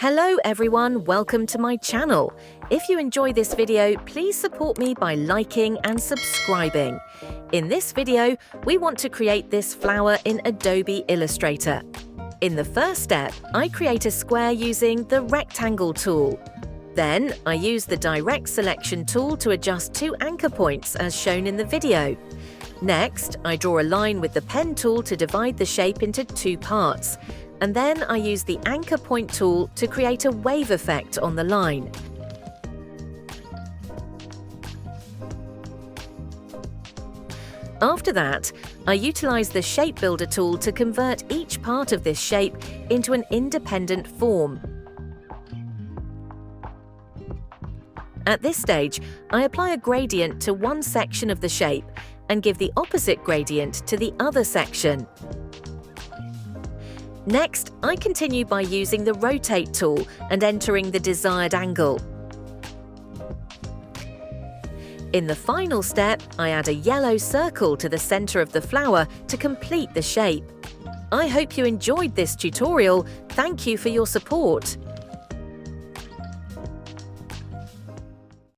Hello everyone, welcome to my channel. If you enjoy this video, please support me by liking and subscribing. In this video, we want to create this flower in Adobe Illustrator. In the first step, I create a square using the rectangle tool. Then, I use the direct selection tool to adjust two anchor points as shown in the video. Next, I draw a line with the pen tool to divide the shape into two parts. And then I use the anchor point tool to create a wave effect on the line. After that, I utilize the Shape Builder tool to convert each part of this shape into an independent form. At this stage, I apply a gradient to one section of the shape and give the opposite gradient to the other section. Next, I continue by using the Rotate tool and entering the desired angle. In the final step, I add a yellow circle to the center of the flower to complete the shape. I hope you enjoyed this tutorial. Thank you for your support.